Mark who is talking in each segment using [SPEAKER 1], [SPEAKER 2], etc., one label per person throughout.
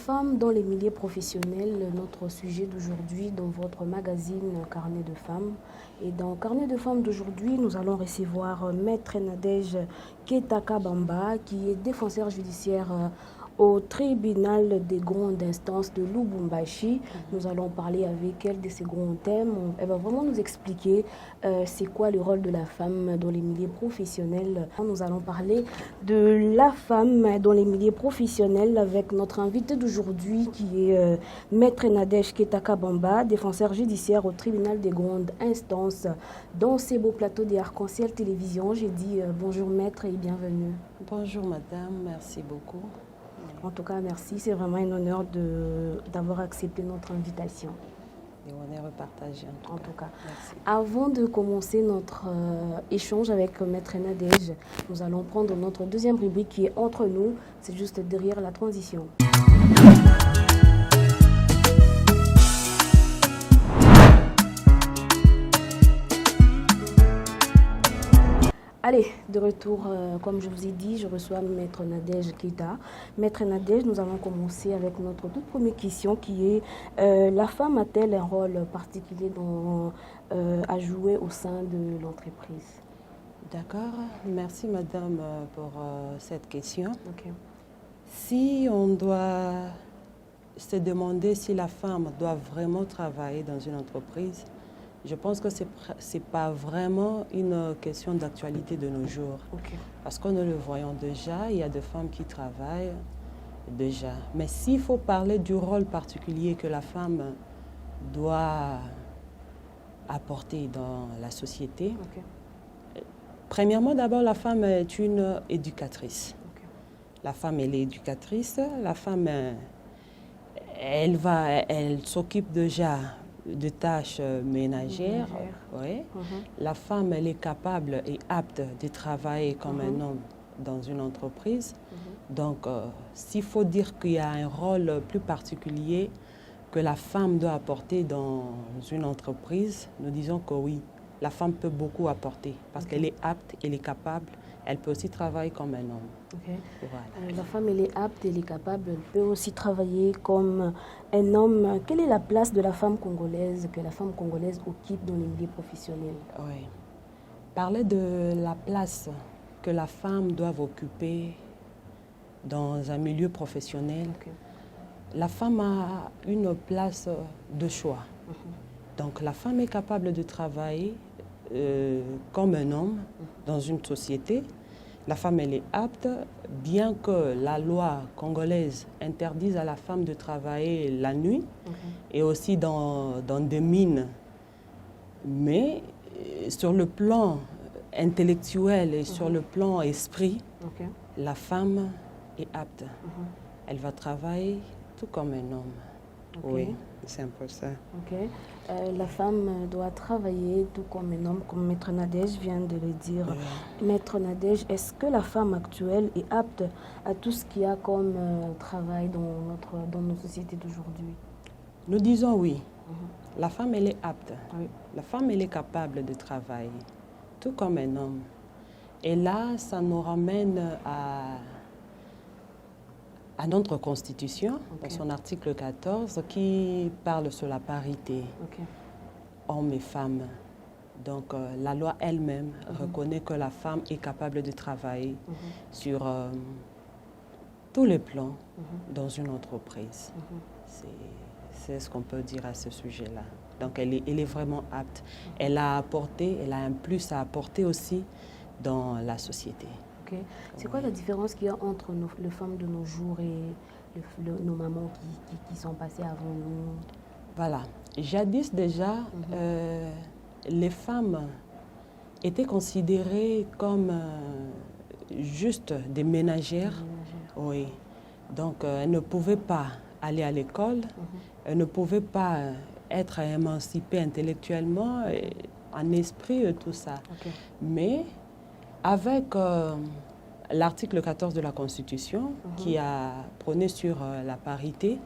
[SPEAKER 1] femme dans les milieux professionnels, notre sujet d'aujourd'hui dans votre magazine Carnet de femmes. Et dans Carnet de femmes d'aujourd'hui, nous allons recevoir Maître Nadège Ketaka Bamba, qui est défenseur judiciaire au tribunal des grandes instances de Lubumbashi. Nous allons parler avec elle de ces grands thèmes. Elle va vraiment nous expliquer c'est quoi le rôle de la femme dans les milieux professionnels. Nous allons parler de la femme dans les milieux professionnels avec notre invité d'aujourd'hui qui est Maître Nadège Ketaka Bamba, défenseur judiciaire au tribunal des grandes instances. Dans ces beaux plateaux des Arc-en-Ciel Télévision, j'ai dit bonjour Maître et bienvenue.
[SPEAKER 2] Bonjour madame, merci beaucoup.
[SPEAKER 1] En tout cas, merci. C'est vraiment un honneur d'avoir accepté notre invitation.
[SPEAKER 2] Et on est repartagé en tout cas. Merci.
[SPEAKER 1] Avant de commencer notre échange avec Maître Nadège, nous allons prendre notre deuxième rubrique qui est Entre nous. C'est juste derrière la transition. Allez, de retour, comme je vous ai dit, je reçois Maître Nadège Keta. Maître Nadège, nous allons commencer avec notre toute première question qui est la femme a-t-elle un rôle particulier à jouer au sein de l'entreprise?
[SPEAKER 2] D'accord, merci madame pour cette question.
[SPEAKER 1] Okay.
[SPEAKER 2] Si on doit se demander si la femme doit vraiment travailler dans une entreprise, je pense que ce n'est pas vraiment une question d'actualité de nos jours.
[SPEAKER 1] Okay.
[SPEAKER 2] Parce que nous le voyons déjà, il y a des femmes qui travaillent déjà. Mais s'il faut parler du rôle particulier que la femme doit apporter dans la société,
[SPEAKER 1] okay.
[SPEAKER 2] Premièrement, d'abord, la femme est une éducatrice.
[SPEAKER 1] Okay.
[SPEAKER 2] La femme, elle est éducatrice. La femme, elle s'occupe déjà de tâches ménagères. Oui. La femme, elle est capable et apte de travailler comme un homme dans une entreprise. Donc, s'il faut dire qu'il y a un rôle plus particulier que la femme doit apporter dans une entreprise, nous disons que oui, la femme peut beaucoup apporter parce qu'elle est apte, elle est capable, elle peut aussi travailler comme un homme.
[SPEAKER 1] Okay.
[SPEAKER 2] Voilà.
[SPEAKER 1] La femme, elle est apte, elle est capable, elle peut aussi travailler comme un homme. Quelle est la place de la femme congolaise que la femme congolaise occupe dans les milieux professionnels?
[SPEAKER 2] Oui. Parler de la place que la femme doit occuper dans un milieu professionnel, okay. La femme a une place de choix. Donc la femme est capable de travailler comme un homme dans une société. La femme, elle est apte, bien que la loi congolaise interdise à la femme de travailler la nuit et aussi dans des mines. Mais sur le plan intellectuel et sur le plan esprit, la femme est apte. Elle va travailler tout comme un homme.
[SPEAKER 1] Okay.
[SPEAKER 2] Oui, c'est un peu ça.
[SPEAKER 1] Okay. La femme doit travailler tout comme un homme, comme Maître Nadège vient de le dire. Maître Nadège, est-ce que la femme actuelle est apte à tout ce qu'il y a comme travail dans nos sociétés d'aujourd'hui?
[SPEAKER 2] Nous disons oui. La femme, elle est apte.
[SPEAKER 1] Oui.
[SPEAKER 2] La femme, elle est capable de travailler, tout comme un homme. Et là, ça nous ramène à notre Constitution, dans son article 14, qui parle sur la parité, hommes et femmes. Donc, la loi elle-même reconnaît que la femme est capable de travailler sur tous les plans dans une entreprise. C'est ce qu'on peut dire à ce sujet-là. Donc, elle est vraiment apte. Elle a apporté, elle a un plus à apporter aussi dans la société.
[SPEAKER 1] C'est quoi la différence qu'il y a entre les femmes de nos jours et nos mamans qui sont passées avant nous?
[SPEAKER 2] Voilà. Jadis déjà, les femmes étaient considérées comme juste des ménagères. Oui. Donc, elles ne pouvaient pas aller à l'école, elles ne pouvaient pas être émancipées intellectuellement, en esprit, tout ça. Mais avec l'article 14 de la Constitution qui a prôné sur la parité,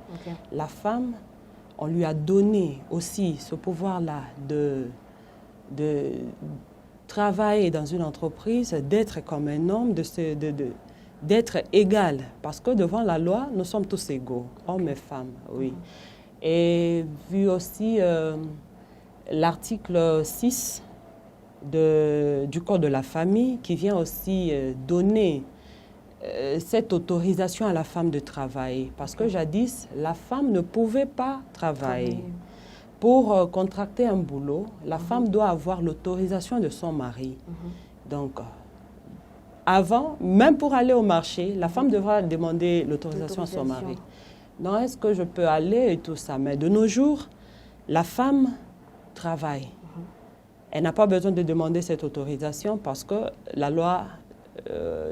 [SPEAKER 2] la femme, on lui a donné aussi ce pouvoir-là de travailler dans une entreprise, d'être comme un homme, d'être égales, parce que devant la loi, nous sommes tous égaux, hommes et femmes, oui. Et vu aussi l'article 6 du Code de la famille qui vient aussi donner cette autorisation à la femme de travailler. Parce que jadis, la femme ne pouvait pas travailler. Pour contracter un boulot, la femme doit avoir l'autorisation de son mari. Donc, avant, même pour aller au marché, la femme devra demander l'autorisation à son mari. Non, est-ce que je peux aller et tout ça? Mais de nos jours, la femme travaille. Elle n'a pas besoin de demander cette autorisation parce que la loi,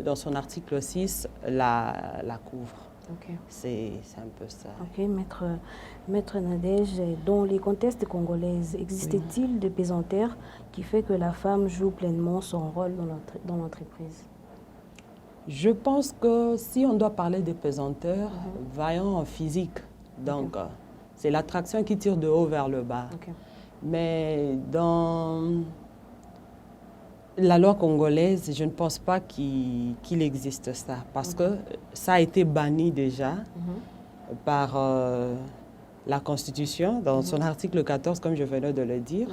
[SPEAKER 2] dans son article 6, la couvre. C'est un peu ça.
[SPEAKER 1] Ok, Maître Nadège, dans les contextes congolaises, existe-t-il des pesanteurs qui fait que la femme joue pleinement son rôle dans l'entreprise?
[SPEAKER 2] Je pense que si on doit parler des pesanteurs, voyons en physique. Donc, c'est l'attraction qui tire de haut vers le bas. Mais dans la loi congolaise, je ne pense pas qu'il existe ça. Parce que ça a été banni déjà par la Constitution, dans son article 14, comme je venais de le dire.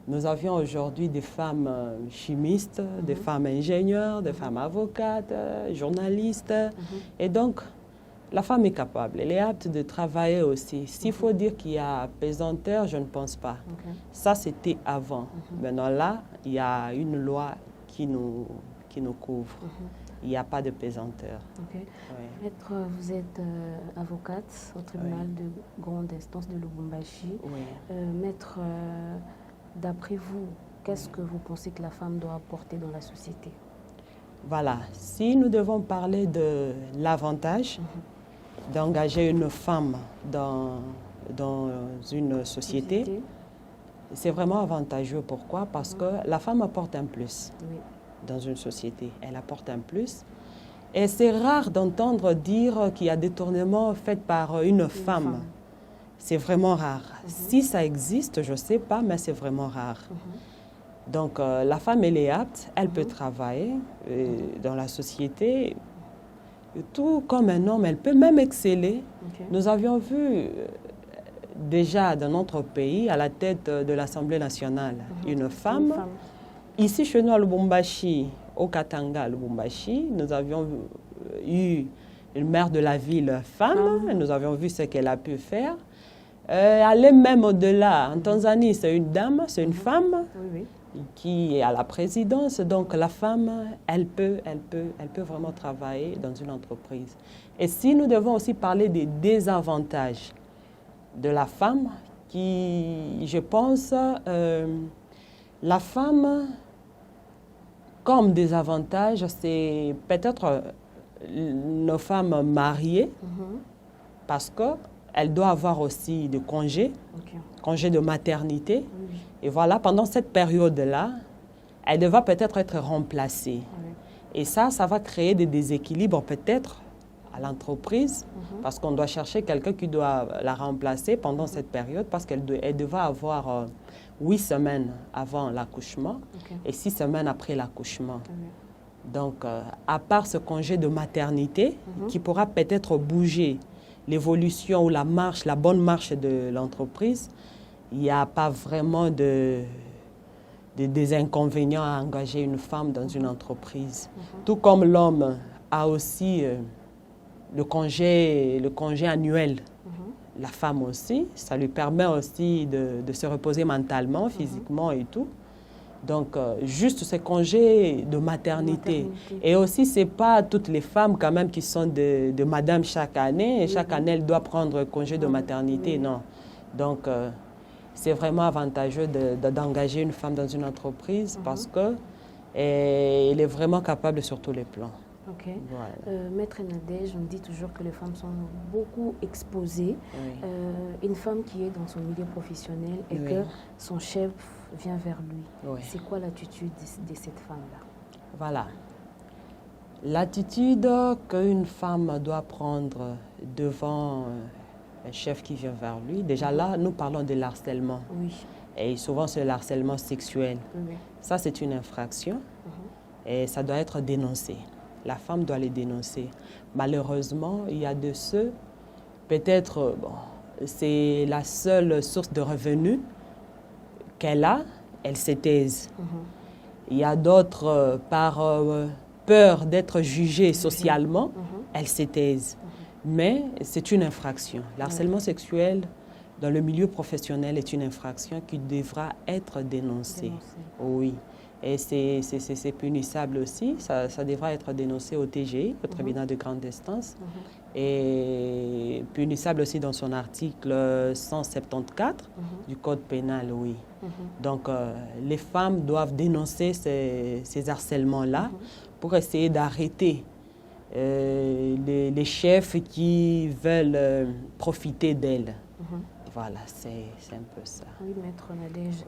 [SPEAKER 2] Nous avions aujourd'hui des femmes chimistes, des femmes ingénieures, des femmes avocates, journalistes. Et donc, la femme est capable, elle est apte de travailler aussi. S'il faut dire qu'il y a pesanteur, je ne pense pas. Ça, c'était avant. Maintenant, là, il y a une loi qui nous couvre. Il n'y a pas de pesanteur.
[SPEAKER 1] Maître, vous êtes avocate au tribunal de grande instance de Lubumbashi. Maître, d'après vous, qu'est-ce que vous pensez que la femme doit apporter dans la société? Voilà.
[SPEAKER 2] Si nous devons parler de l'avantage d'engager une femme dans une société, c'est vraiment avantageux. Pourquoi? Parce que la femme apporte un plus dans une société. Elle apporte un plus. Et c'est rare d'entendre dire qu'il y a détournement fait par une femme. C'est vraiment rare. Si ça existe, je ne sais pas, mais c'est vraiment rare. Donc, la femme, elle est apte, elle peut travailler dans la société. Tout comme un homme, elle peut même exceller. Nous avions vu déjà dans notre pays, à la tête de l'Assemblée nationale, une femme. Ici, chez nous, à Lubumbashi, au Katanga, à Lubumbashi, nous avions eu une maire de la ville femme. Nous avions vu ce qu'elle a pu faire. Aller même au-delà. En Tanzanie, c'est une dame, c'est une femme qui est à la présidence. Donc, la femme, elle peut vraiment travailler dans une entreprise. Et si nous devons aussi parler des désavantages de la femme, je pense, la femme, comme désavantage, c'est peut-être nos femmes mariées, parce que elle doit avoir aussi des congés, congés de maternité. Et voilà, pendant cette période-là, elle devra peut-être être remplacée. Et ça va créer des déséquilibres peut-être à l'entreprise, parce qu'on doit chercher quelqu'un qui doit la remplacer pendant cette période, parce qu'elle devra avoir 8 semaines avant l'accouchement et 6 semaines après l'accouchement. Donc, à part ce congé de maternité, qui pourra peut-être bouger l'évolution ou la bonne marche de l'entreprise, il n'y a pas vraiment des inconvénients à engager une femme dans une entreprise. Tout comme l'homme a aussi le congé annuel. La femme aussi, ça lui permet aussi de se reposer mentalement, physiquement et tout. Donc, juste ces congés de maternité. Et aussi, ce n'est pas toutes les femmes quand même qui sont de madame chaque année. Et chaque année, elle doit prendre congé de maternité, non. Donc, c'est vraiment avantageux d'engager une femme dans une entreprise parce qu'elle est vraiment capable sur tous les plans.
[SPEAKER 1] Voilà. Maître Nadège, on dit toujours que les femmes sont beaucoup exposées. Une femme qui est dans son milieu professionnel et que son chef vient vers lui. C'est quoi l'attitude de cette femme-là? Voilà.
[SPEAKER 2] L'attitude qu'une femme doit prendre devant un chef qui vient vers lui, déjà là, nous parlons de l'harcèlement. Et souvent, c'est le harcèlement sexuel. Ça, c'est une infraction et ça doit être dénoncé. la femme doit les dénoncer. Malheureusement, il y a de ceux, peut-être, bon, c'est la seule source de revenus qu'elle a, elle se taise. Il y a d'autres, par peur d'être jugées socialement, elles se taisent. Mais c'est une infraction. L'harcèlement sexuel dans le milieu professionnel est une infraction qui devra être dénoncée. Oui. Et c'est punissable aussi. Ça devra être dénoncé au TGI, au tribunal de grande instance. Et punissable aussi dans son article 174 du Code pénal, oui. Donc, les femmes doivent dénoncer ces harcèlements-là pour essayer d'arrêter les chefs qui veulent profiter d'elles. Voilà, c'est un peu ça.
[SPEAKER 1] Oui, Maître Nadège.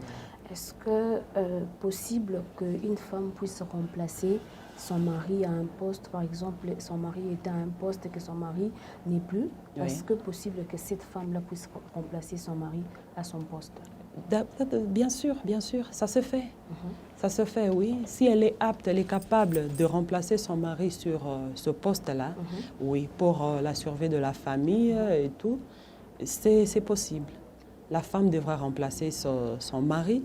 [SPEAKER 1] Est-ce que possible qu'une femme puisse remplacer son mari à un poste, par exemple, son mari est à un poste et que son mari n'est plus? Oui. Est-ce que possible que cette femme-là puisse remplacer son mari à son poste?
[SPEAKER 2] Bien sûr, ça se fait. Ça se fait, oui. Si elle est apte, elle est capable de remplacer son mari sur ce poste-là, oui, pour la survie de la famille et tout, c'est possible. La femme devra remplacer son mari.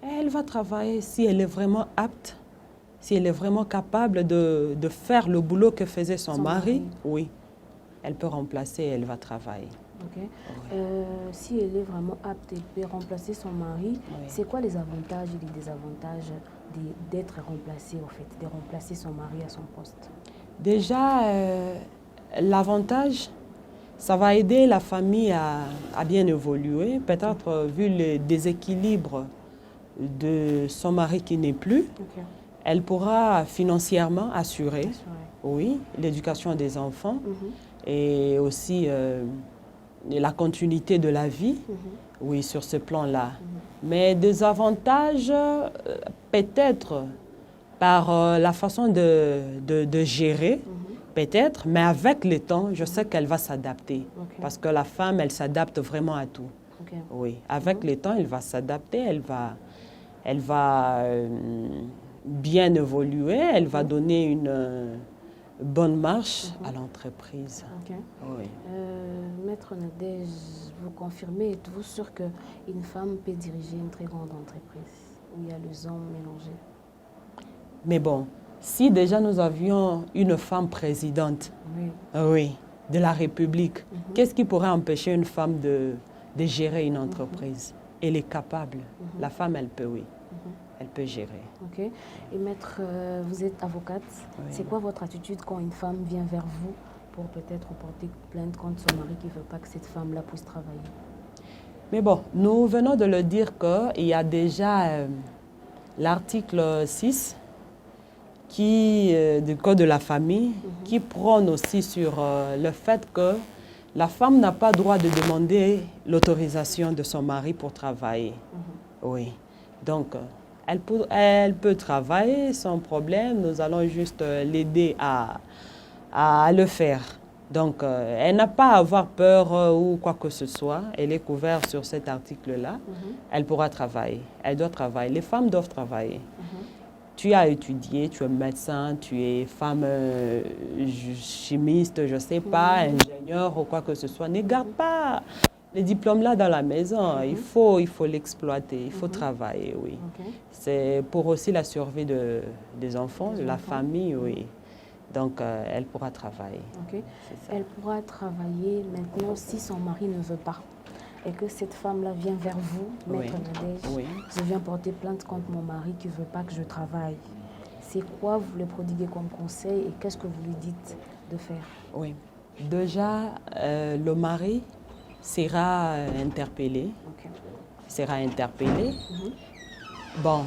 [SPEAKER 2] Elle va travailler si elle est vraiment apte, si elle est vraiment capable de faire le boulot que faisait son mari. Oui, elle peut remplacer, elle va travailler.
[SPEAKER 1] Okay. Si elle est vraiment apte, elle peut remplacer son mari. C'est quoi les avantages et les désavantages d'être remplacée, en fait, de remplacer son mari à son poste?
[SPEAKER 2] Déjà, l'avantage, ça va aider la famille à bien évoluer. Peut-être vu le déséquilibre de son mari qui n'est plus, elle pourra financièrement assurer, oui, l'éducation des enfants et aussi la continuité de la vie, oui, sur ce plan-là. Mais des avantages, peut-être par la façon de gérer, peut-être, mais avec le temps, je sais qu'elle va s'adapter. Parce que la femme, elle s'adapte vraiment à tout. Oui, avec le temps, elle va s'adapter, elle va bien évoluer, elle va donner une bonne marche à l'entreprise. Oui.
[SPEAKER 1] Maître Nadège, vous confirmez, êtes-vous sûr qu'une femme peut diriger une très grande entreprise où il y a les hommes mélangés?
[SPEAKER 2] Mais bon, si déjà nous avions une femme présidente, oui, de la République, qu'est-ce qui pourrait empêcher une femme de gérer une entreprise? Elle est capable. La femme, elle peut, oui. Elle peut gérer.
[SPEAKER 1] Ok. Et maître, vous êtes avocate. C'est quoi votre attitude quand une femme vient vers vous pour peut-être porter plainte contre son mari qui ne veut pas que cette femme-là puisse travailler?
[SPEAKER 2] Mais bon, nous venons de le dire qu'il y a déjà l'article 6 du Code de la famille qui prône aussi sur le fait que la femme n'a pas droit de demander l'autorisation de son mari pour travailler. Oui. Donc, elle peut travailler sans problème. Nous allons juste l'aider à le faire. Donc, elle n'a pas à avoir peur ou quoi que ce soit. Elle est couverte sur cet article-là. Elle pourra travailler. Elle doit travailler. Les femmes doivent travailler. Tu as étudié, tu es médecin, tu es femme chimiste, je ne sais pas, ingénieur ou quoi que ce soit. Ne garde pas les diplômes-là dans la maison. Il faut l'exploiter, il faut travailler, oui. C'est pour aussi la survie des enfants, de la famille, oui. Donc, elle pourra travailler.
[SPEAKER 1] Elle pourra travailler maintenant si son mari ne veut pas. Et que cette femme-là vient vers vous, Maître Nadège, je viens porter plainte contre mon mari qui ne veut pas que je travaille. C'est quoi vous lui prodiguez comme conseil et qu'est-ce que vous lui dites de faire?
[SPEAKER 2] Oui. Déjà, le mari sera interpellé. Bon,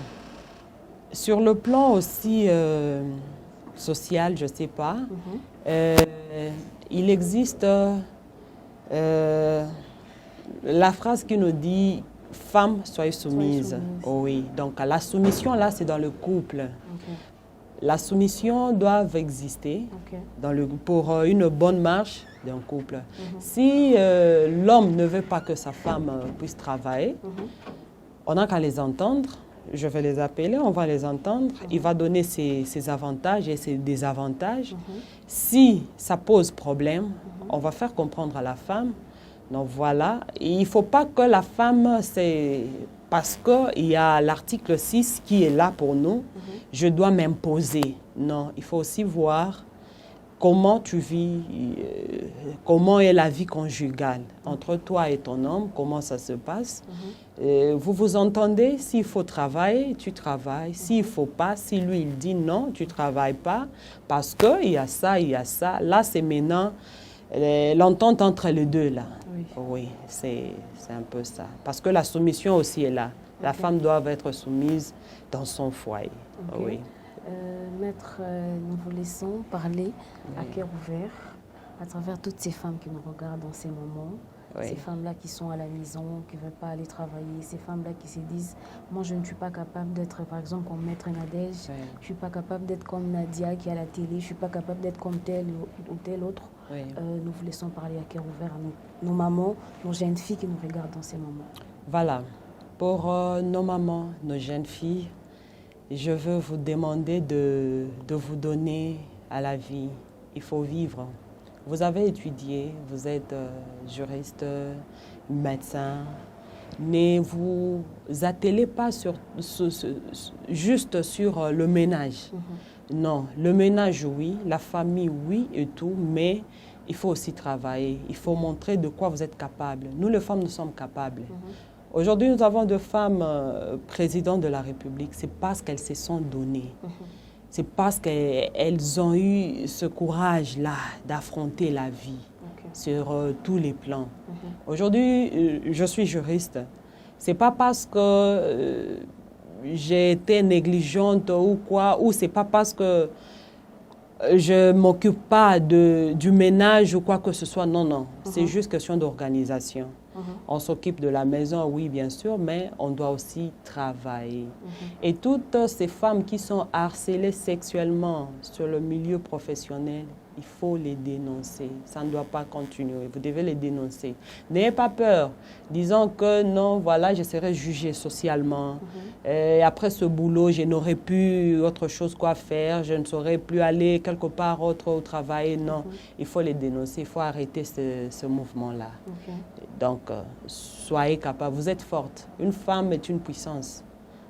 [SPEAKER 2] sur le plan aussi social, je ne sais pas, il existe la phrase qui nous dit « Femme, soyez soumise ». Oui, donc la soumission, là, c'est dans le couple. La soumission doit exister pour une bonne marche d'un couple. Si l'homme ne veut pas que sa femme puisse travailler, on n'a qu'à les entendre je vais les appeler, on va les entendre. Il va donner ses avantages et ses désavantages. Si ça pose problème, on va faire comprendre à la femme. Donc voilà, et il ne faut pas que la femme, c'est parce qu'il y a l'article 6 qui est là pour nous, je dois m'imposer. Non, il faut aussi voir comment tu vis, comment est la vie conjugale entre toi et ton homme, comment ça se passe. Vous vous entendez, s'il faut travailler, tu travailles. S'il ne faut pas, si lui il dit non, tu ne travailles pas, parce qu'il y a ça, il y a ça. Là, c'est maintenant l'entente entre les deux, là. Oui, c'est un peu ça. Parce que la soumission aussi est là. La femme doit être soumise dans son foyer. Oui.
[SPEAKER 1] Maître, nous vous laissons parler à cœur ouvert à travers toutes ces femmes qui nous regardent dans ces moments. Ces femmes-là qui sont à la maison, qui ne veulent pas aller travailler, ces femmes-là qui se disent « Moi, je ne suis pas capable d'être, par exemple, comme Maître Nadège, je ne suis pas capable d'être comme Nadia qui est à la télé, je ne suis pas capable d'être comme tel ou tel autre. » Nous vous laissons parler à cœur ouvert à nos mamans, nos jeunes filles qui nous regardent dans ces moments.
[SPEAKER 2] Voilà. Pour nos mamans, nos jeunes filles, je veux vous demander de vous donner à la vie. Il faut vivre. Vous avez étudié, vous êtes juriste, médecin. Ne vous attelez pas juste sur le ménage. Non, le ménage, oui, la famille, oui et tout, mais il faut aussi travailler. Il faut montrer de quoi vous êtes capable. Nous, les femmes, nous sommes capables. Aujourd'hui, nous avons deux femmes présidentes de la République. C'est parce qu'elles se sont données. C'est parce qu'elles ont eu ce courage-là d'affronter la vie sur tous les plans. Aujourd'hui, je suis juriste. Ce n'est pas parce que j'ai été négligente ou quoi, ou ce n'est pas parce que je ne m'occupe pas du ménage ou quoi que ce soit. Non, non. C'est juste question d'organisation. On s'occupe de la maison, oui, bien sûr, mais on doit aussi travailler. Et toutes ces femmes qui sont harcelées sexuellement sur le milieu professionnel, il faut les dénoncer. Ça ne doit pas continuer. Vous devez les dénoncer. N'ayez pas peur. Disons que non, voilà, je serai jugée socialement. Et après ce boulot, je n'aurai plus autre chose quoi faire. Je ne saurais plus aller quelque part autre au travail. Non, il faut les dénoncer. Il faut arrêter ce mouvement-là. Donc, soyez capable. Vous êtes forte. Une femme est une puissance.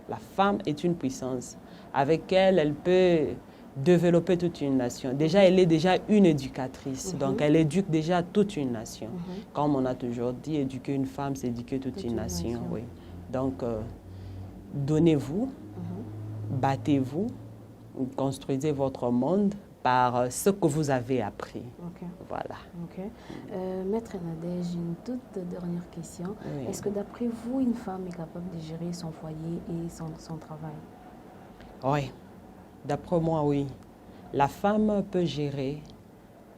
[SPEAKER 2] La femme est une puissance. Avec elle, elle peut développer toute une nation. Déjà, elle est déjà une éducatrice. Donc, elle éduque déjà toute une nation. Comme on a toujours dit, éduquer une femme, c'est éduquer toute une nation. Oui. Donc, donnez-vous, battez-vous, construisez votre monde par ce que vous avez appris. Voilà.
[SPEAKER 1] Maître Nadège, une toute dernière question. Est-ce que d'après vous, une femme est capable de gérer son foyer et son travail?
[SPEAKER 2] Oui. D'après moi, oui. La femme peut gérer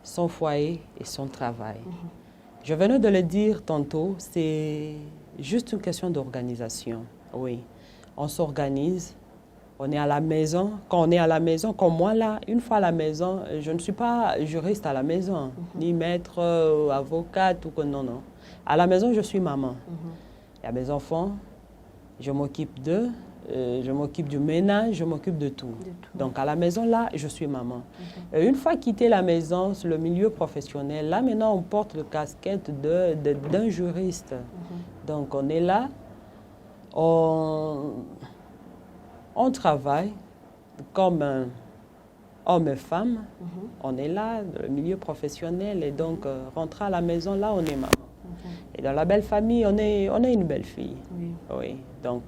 [SPEAKER 2] son foyer et son travail. Je venais de le dire tantôt, c'est juste une question d'organisation. Oui. On s'organise, on est à la maison. Quand on est à la maison, comme moi là, une fois à la maison, je ne suis pas juriste à la maison, ni maître, avocate ou que non, non. À la maison, je suis maman. Il y a mes enfants, je m'occupe d'eux. Je m'occupe du ménage, je m'occupe de tout. Donc, à la maison, là, je suis maman. Une fois quitté la maison, le milieu professionnel, là, maintenant, on porte le casquette d'un juriste. Donc, on est là, on travaille comme homme et femme. On est là, dans le milieu professionnel, et donc, rentrer à la maison, là, on est maman. Et dans la belle famille, on est une belle fille. Oui, donc...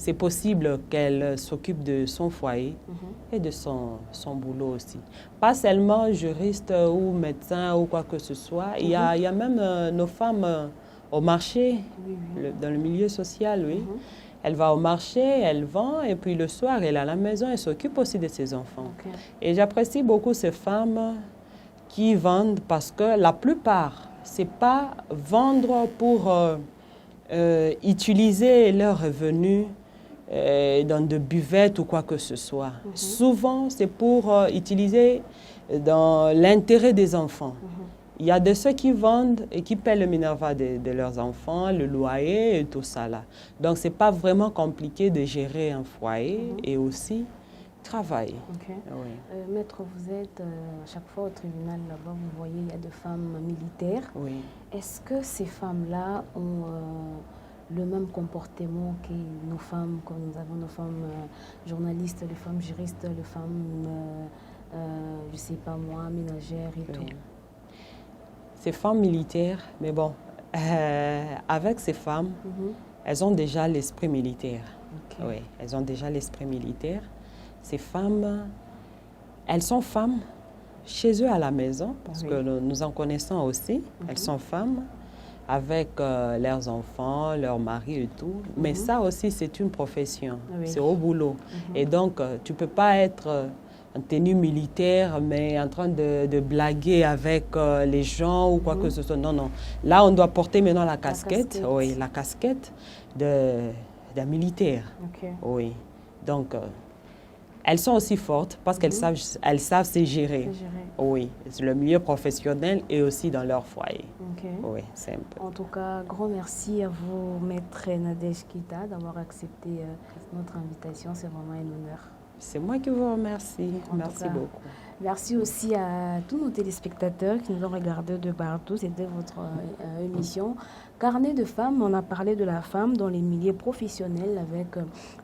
[SPEAKER 2] c'est possible qu'elle s'occupe de son foyer et de son boulot aussi. Pas seulement juriste ou médecin ou quoi que ce soit. Il y a même nos femmes au marché, dans le milieu social, oui. Elle va au marché, elle vend, et puis le soir, elle est à la maison, elle s'occupe aussi de ses enfants. Et j'apprécie beaucoup ces femmes qui vendent parce que la plupart, ce n'est pas vendre pour utiliser leurs revenus dans de buvettes ou quoi que ce soit. Souvent, c'est pour utiliser dans l'intérêt des enfants. il y a de ceux qui vendent et qui paient le minerva de leurs enfants, le loyer et tout ça là. Donc, ce n'est pas vraiment compliqué de gérer un foyer et aussi travailler.
[SPEAKER 1] Ok.
[SPEAKER 2] Oui.
[SPEAKER 1] Maître, vous êtes à chaque fois au tribunal là-bas, vous voyez, il y a des femmes militaires.
[SPEAKER 2] Oui.
[SPEAKER 1] Est-ce que ces femmes-là ont le même comportement que nos femmes, comme nous avons nos femmes journalistes, les femmes juristes, les femmes, je ne sais pas moi, ménagères et tout?
[SPEAKER 2] Ces femmes militaires, mais bon, avec ces femmes, elles ont déjà l'esprit militaire.
[SPEAKER 1] Okay.
[SPEAKER 2] Oui, elles ont déjà l'esprit militaire. Ces femmes, elles sont femmes chez eux à la maison, parce que nous en connaissons aussi. Elles sont femmes avec leurs enfants, leurs maris et tout. Mais ça aussi, c'est une profession. C'est au boulot. Et donc, tu ne peux pas être en tenue militaire, mais en train de blaguer avec les gens ou quoi que ce soit. Non, non. Là, on doit porter maintenant la casquette. Oui, la casquette d'un militaire.
[SPEAKER 1] Okay.
[SPEAKER 2] Oui. Donc, elles sont aussi fortes parce qu'elles savent se gérer. Oui, c'est le milieu professionnel et aussi dans leur foyer.
[SPEAKER 1] Okay.
[SPEAKER 2] Oui, simple.
[SPEAKER 1] En tout cas, grand merci à vous, Maître Nadège Keita, d'avoir accepté notre invitation. C'est vraiment un honneur.
[SPEAKER 2] C'est moi qui vous remercie. Merci beaucoup.
[SPEAKER 1] Merci aussi à tous nos téléspectateurs qui nous ont regardés de partout. C'était votre émission Carnet de femmes. On a parlé de la femme dans les milieux professionnels avec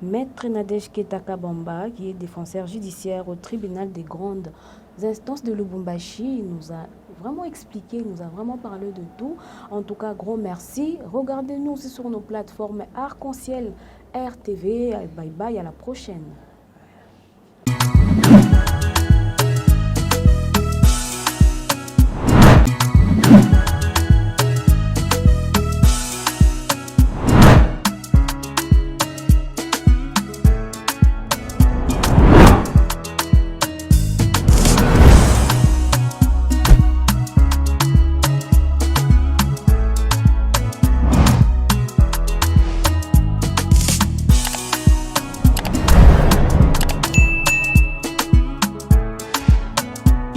[SPEAKER 1] Maître Nadège Keita Kabamba, qui est défenseur judiciaire au tribunal des grandes instances de Lubumbashi. Il nous a vraiment expliqué, il nous a vraiment parlé de tout. En tout cas, gros merci. Regardez-nous aussi sur nos plateformes Arc-en-Ciel RTV. Bye bye, à la prochaine.